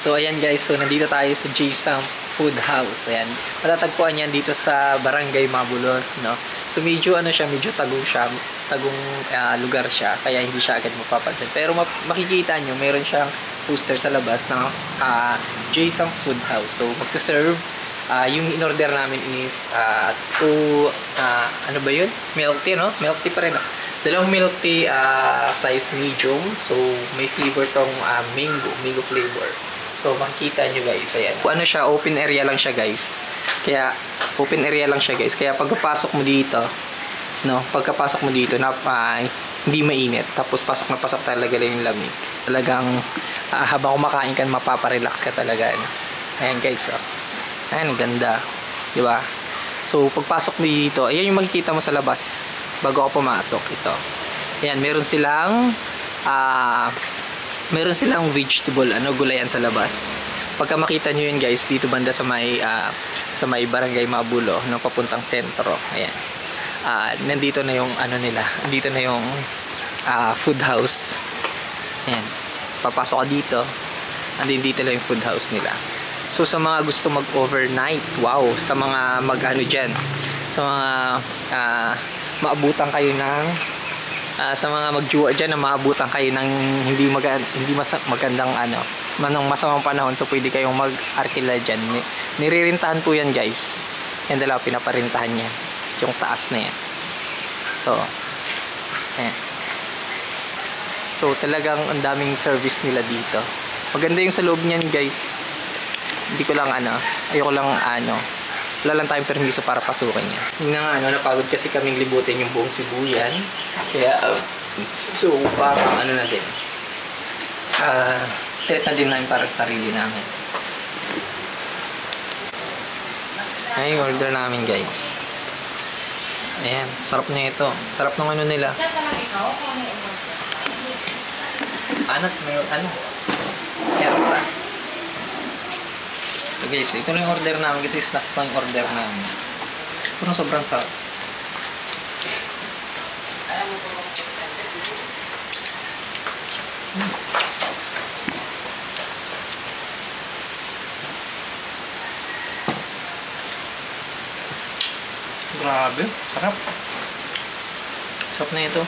So ayan guys, so nandito tayo sa J-Sam Food House. Ayan, matatagpuan yan dito sa Barangay Mabulor, no? So medyo ano siya, medyo tagong lugar siya, kaya hindi siya agad mapapansin. Pero makikita nyo, meron siyang poster sa labas ng J-Sam Food House. So magsaserve, yung in-order namin is ano ba yun? Milk tea, no? Milk tea pa rin. Dalawang milk tea, size medium. So may flavor tong mango flavor. So makikita nyo guys, ayan. Ano siya, open area lang siya guys. Kaya open area lang siya guys. Kaya pagkapasok mo dito, no, hindi mainit. Tapos pasok na pasok talaga lang yung lamig. Talagang habang kumakain ka, mapaparelax ka talaga. No? Ayan guys, oh. Ayan, ganda. Di ba? So pagpasok mo dito, ayan yung makikita mo sa labas bago ako pumasok. Ito. Ayan, meron silang vegetable, gulayan sa labas. Pagka makita nyo yun guys, dito banda sa may Barangay Mabulo, no, papuntang sentro. Ayan. Nandito na yung nila. Nandito na yung food house. Ayan. Papasok ka dito. Dito lang yung food house nila. So sa mga gusto mag-overnight, wow, sa mga dyan, sa mga maabutan kayo ng sa mga magjuwa dyan na maabutan kayo ng hindi magandang masamang panahon, so pwede kayong mag-arkila dyan. Niririntahan po yan guys. Yan dalawa, pinaparintahan niya yung taas na yan. So ayan. So talagang ang daming service nila dito. Maganda yung sa loob niyan guys. Hindi ko lang ayoko lang wala lang tayong permiso para pasukin niya. Yung napagod kasi kaming libutin yung buong Sibuyan. Kaya, so, parang na din. Treat na din namin para sa sarili namin. Ay, order namin guys. Ayan, sarap na ito. Sarap ng nila. Kerta. So guys, ito na yung order namin kasi snacks na yung order namin. Pero sobrang sarap. Grabe, sarap. Sarap na ito.